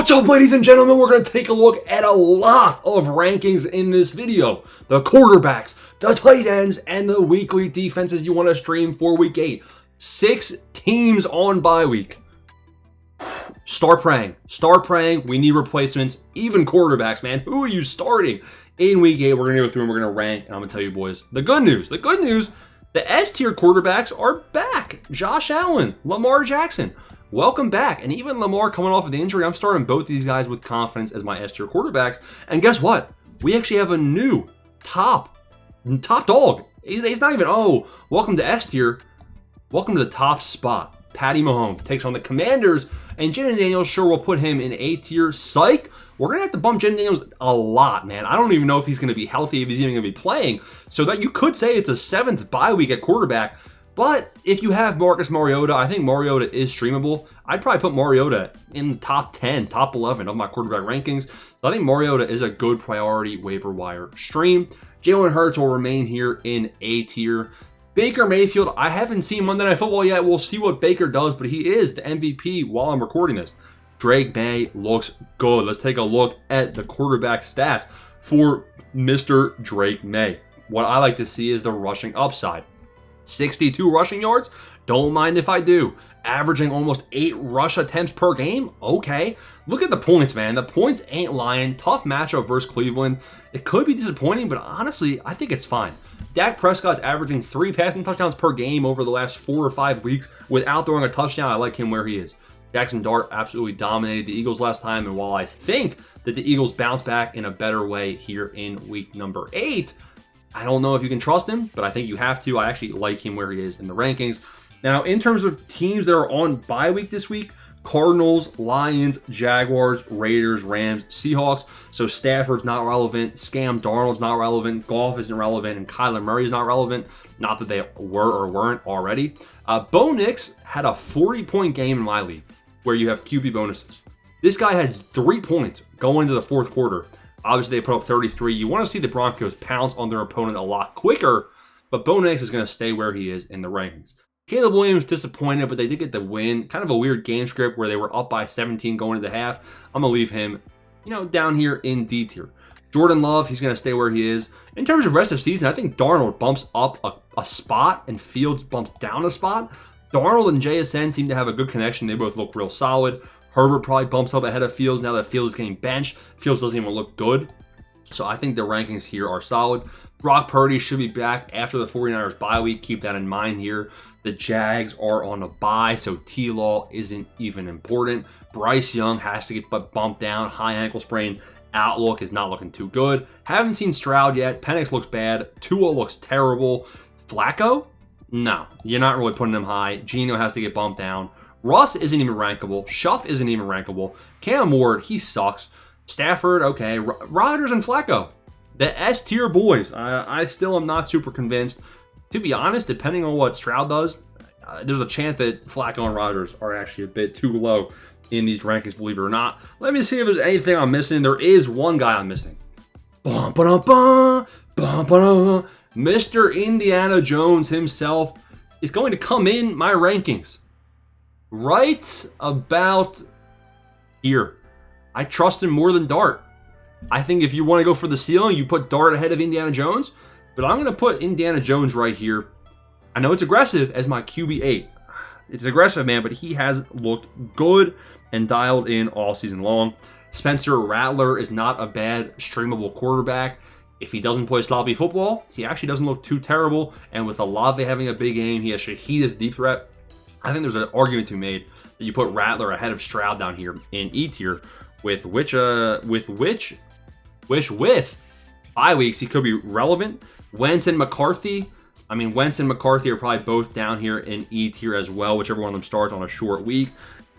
What's up, ladies and gentlemen? We're going to take a look at a lot of rankings in this video. The quarterbacks, the tight ends, and the weekly defenses you want to stream for week 8. 6 teams on bye week. Start praying. Start praying. We need replacements. Even quarterbacks, man. Who are you starting? In week 8, we're going to go through and we're going to rank. And I'm going to tell you, boys, the good news. The good news, the S-tier quarterbacks are back. Josh Allen, Lamar Jackson. Welcome back. And even Lamar coming off of the injury, I'm starting both these guys with confidence as my S-tier quarterbacks. And guess what? We actually have a new top dog. He's not even, welcome to S-tier. Welcome to the top spot. Patty Mahomes takes on the Commanders, and Jayden Daniels sure will put him in A-tier. Psych. We're going to have to bump Jayden Daniels a lot, man. I don't even know if he's going to be healthy, if he's even going to be playing. So that you could say it's a 7th bye week at quarterback. But if you have Marcus Mariota, I think Mariota is streamable. I'd probably put Mariota in the top 10, top 11 of my quarterback rankings. So I think Mariota is a good priority waiver wire stream. Jalen Hurts will remain here in A tier. Baker Mayfield, I haven't seen Monday Night Football yet. We'll see what Baker does, but he is the MVP while I'm recording this. Drake May looks good. Let's take a look at the quarterback stats for Mr. Drake May. What I like to see is the rushing upside. 62 rushing yards, don't mind if I do. Averaging almost 8 rush attempts per game, okay. Look at the points, man. The points ain't lying. Tough matchup versus Cleveland. It could be disappointing, but honestly, I think it's fine. Dak Prescott's averaging 3 passing touchdowns per game over the last 4 or 5 weeks without throwing a touchdown. I like him where he is. Jackson Dart absolutely dominated the Eagles last time, and while I think that the Eagles bounce back in a better way here in week number 8, I don't know if you can trust him, but I think you have to. I actually like him where he is in the rankings. Now, in terms of teams that are on bye week this week, Cardinals, Lions, Jaguars, Raiders, Rams, Seahawks. So Stafford's not relevant. Scam Darnold's not relevant. Goff isn't relevant. And Kyler Murray's not relevant. Not that they were or weren't already. Bo Nix had a 40-point game in my league where you have QB bonuses. This guy had 3 points going into the fourth quarter. Obviously, they put up 33. You want to see the Broncos pounce on their opponent a lot quicker, but Bo Nix is going to stay where he is in the rankings. Caleb Williams disappointed, but they did get the win. Kind of a weird game script where they were up by 17 going into half. I'm going to leave him, down here in D tier. Jordan Love, he's going to stay where he is. In terms of rest of season, I think Darnold bumps up a spot and Fields bumps down a spot. Darnold and JSN seem to have a good connection. They both look real solid. Herbert probably bumps up ahead of Fields now that Fields is getting benched. Fields doesn't even look good. So I think the rankings here are solid. Brock Purdy should be back after the 49ers bye week. Keep that in mind here. The Jags are on a bye, so T-Law isn't even important. Bryce Young has to get bumped down. High ankle sprain. Outlook is not looking too good. Haven't seen Stroud yet. Penix looks bad. Tua looks terrible. Flacco? No, you're not really putting him high. Geno has to get bumped down. Russ isn't even rankable. Schuff isn't even rankable. Cam Ward, he sucks. Stafford, okay. Rodgers and Flacco, the S-tier boys. I still am not super convinced. To be honest, depending on what Stroud does, there's a chance that Flacco and Rodgers are actually a bit too low in these rankings, believe it or not. Let me see if there's anything I'm missing. There is one guy I'm missing. Mr. Indiana Jones himself is going to come in my rankings right about here. I trust him more than Dart. I think if you want to go for the ceiling, you put Dart ahead of Indiana Jones, but I'm going to put Indiana Jones right here. I know it's aggressive as my QB8. It's aggressive, man, but he has looked good and dialed in all season long. Spencer Rattler is not a bad streamable quarterback. If he doesn't play sloppy football, he actually doesn't look too terrible. And with Olave having a big game, he has Shaheed as a deep threat. I think there's an argument to be made that you put Rattler ahead of Stroud down here in E tier, with bye weeks he could be relevant. Wentz and McCarthy. Wentz and McCarthy are probably both down here in E tier as well, whichever one of them starts on a short week.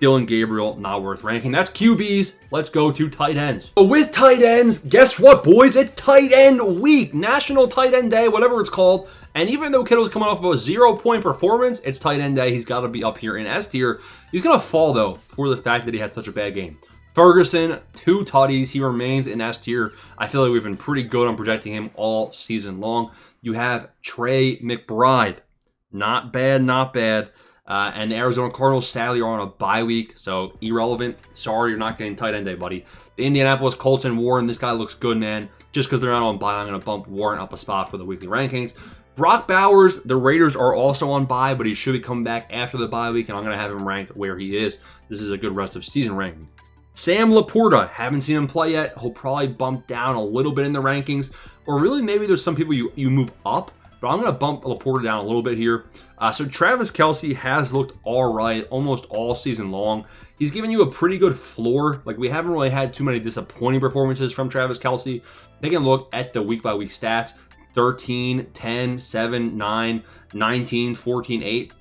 Dylan Gabriel, not worth ranking. That's QBs. Let's go to tight ends. So with tight ends, guess what, boys? It's tight end week. National Tight End Day, whatever it's called. And even though Kittle's coming off of a 0-point performance, it's tight end day. He's got to be up here in S tier. He's going to fall, though, for the fact that he had such a bad game. Ferguson, 2 tutties. He remains in S tier. I feel like we've been pretty good on projecting him all season long. You have Trey McBride. Not bad, not bad. And the Arizona Cardinals, sadly, are on a bye week, so irrelevant. Sorry, you're not getting tight end day, buddy. The Indianapolis Colts and Warren, this guy looks good, man. Just because they're not on bye, I'm going to bump Warren up a spot for the weekly rankings. Brock Bowers, the Raiders are also on bye, but he should be coming back after the bye week, and I'm going to have him ranked where he is. This is a good rest of season ranking. Sam Laporta, haven't seen him play yet. He'll probably bump down a little bit in the rankings, or really maybe there's some people you move up, but I'm going to bump Laporta down a little bit here. So Travis Kelce has looked all right almost all season long. He's given you a pretty good floor. Like, we haven't really had too many disappointing performances from Travis Kelce. Taking a look at the week-by-week stats, 13, 10, 7, 9, 19, 14, 8.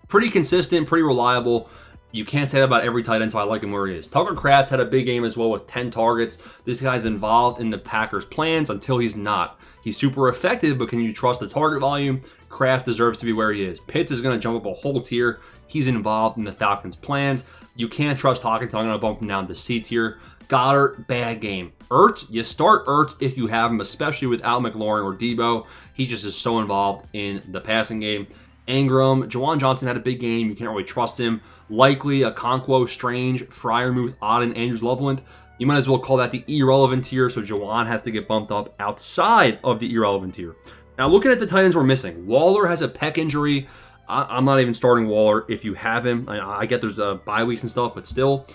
Pretty consistent, pretty reliable. You can't say that about every tight end, so I like him where he is. Tucker Kraft had a big game as well with 10 targets. This guy's involved in the Packers' plans until he's not. He's super effective, but can you trust the target volume? Kraft deserves to be where he is. Pitts is going to jump up a whole tier. He's involved in the Falcons' plans. You can't trust Hawkins, so I'm going to bump him down to C tier. Goddard, bad game. Ertz, you start Ertz if you have him, especially without McLaurin or Debo. He just is so involved in the passing game. Ingram, Juwan Johnson had a big game. You can't really trust him. Likely, Okonkwo, Strange, Freiermuth, Auden, Andrews, Loveland. You might as well call that the irrelevant tier, so Juwan has to get bumped up outside of the irrelevant tier. Now, looking at the tight ends we're missing, Waller has a pec injury. I'm not even starting Waller if you have him. I get there's bye weeks and stuff, but still,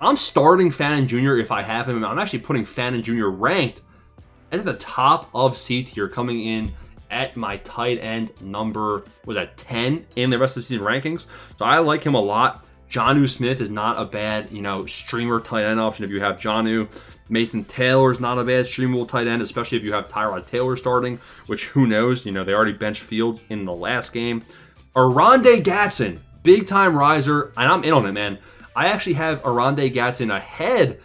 I'm starting Fannin Jr. if I have him. I'm actually putting Fannin Jr. ranked at the top of C tier, coming in at my tight end number, was that 10 in the rest of the season rankings. So I like him a lot. Jonnu Smith is not a bad, streamer tight end option if you have Jonnu. Mason Taylor is not a bad streamable tight end, especially if you have Tyrod Taylor starting, which who knows, they already benched Fields in the last game. Oronde Gadsden, big time riser, and I'm in on it, man. I actually have Oronde Gadsden ahead.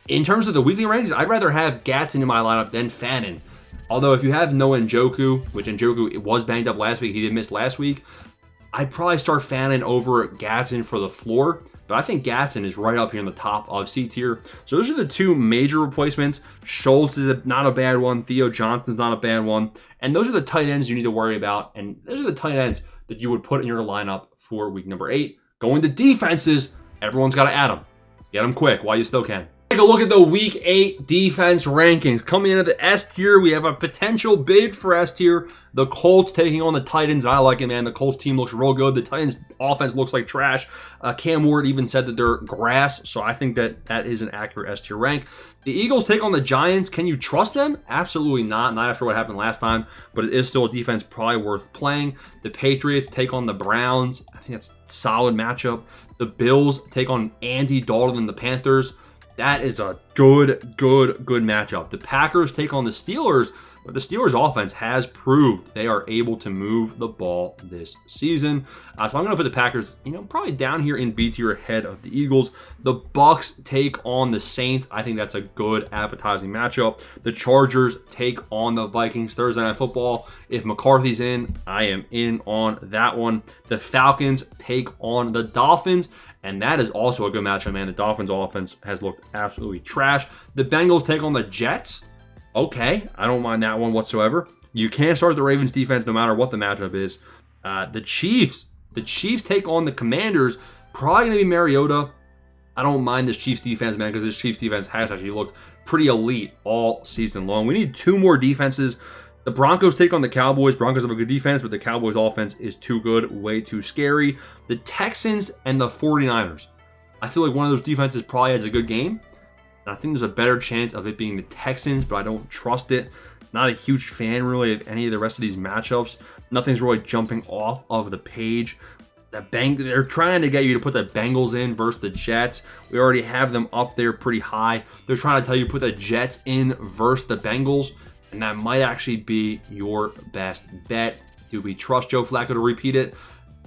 In terms of the weekly rankings, I'd rather have Gadsden in my lineup than Fannin. Although if you have Noah Njoku, which Njoku was banged up last week, he did miss last week, I'd probably start Fannin over Gadsden for the floor. But I think Gadsden is right up here in the top of C tier. So those are the two major replacements. Schultz is not a bad one. Theo Johnson's not a bad one. And those are the tight ends you need to worry about. And those are the tight ends that you would put in your lineup for week number 8. Going to defenses, everyone's got to add them. Get them quick while you still can. Take a look at the Week 8 defense rankings. Coming into the S tier, we have a potential bid for S tier. The Colts taking on the Titans. I like it, man. The Colts team looks real good. The Titans offense looks like trash. Cam Ward even said that they're grass, so I think that is an accurate S tier rank. The Eagles take on the Giants. Can you trust them? Absolutely not. Not after what happened last time, but it is still a defense probably worth playing. The Patriots take on the Browns. I think that's a solid matchup. The Bills take on Andy Dalton and the Panthers. That is a good matchup. The Packers take on the Steelers, but the Steelers offense has proved they are able to move the ball this season. So I'm going to put the Packers, probably down here in B tier ahead of the Eagles. The Bucks take on the Saints. I think that's a good appetizing matchup. The Chargers take on the Vikings Thursday Night Football. If McCarthy's in, I am in on that one. The Falcons take on the Dolphins. And that is also a good matchup, man. The Dolphins offense has looked absolutely trash. The Bengals take on the Jets. Okay, I don't mind that one whatsoever. You can't start the Ravens defense no matter what the matchup is. The Chiefs take on the Commanders. Probably going to be Mariota. I don't mind this Chiefs defense, man, because this Chiefs defense has actually looked pretty elite all season long. We need 2 more defenses. The Broncos take on the Cowboys. Broncos have a good defense, but the Cowboys offense is too good, way too scary. The Texans and the 49ers. I feel like one of those defenses probably has a good game. And I think there's a better chance of it being the Texans, but I don't trust it. Not a huge fan, really, of any of the rest of these matchups. Nothing's really jumping off of the page. They're trying to get you to put the Bengals in versus the Jets. We already have them up there pretty high. They're trying to tell you put the Jets in versus the Bengals. And that might actually be your best bet. Do we trust Joe Flacco to repeat it?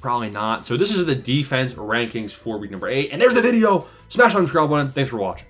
Probably not. So this is the defense rankings for week number 8. And there's the video. Smash the subscribe button. Thanks for watching.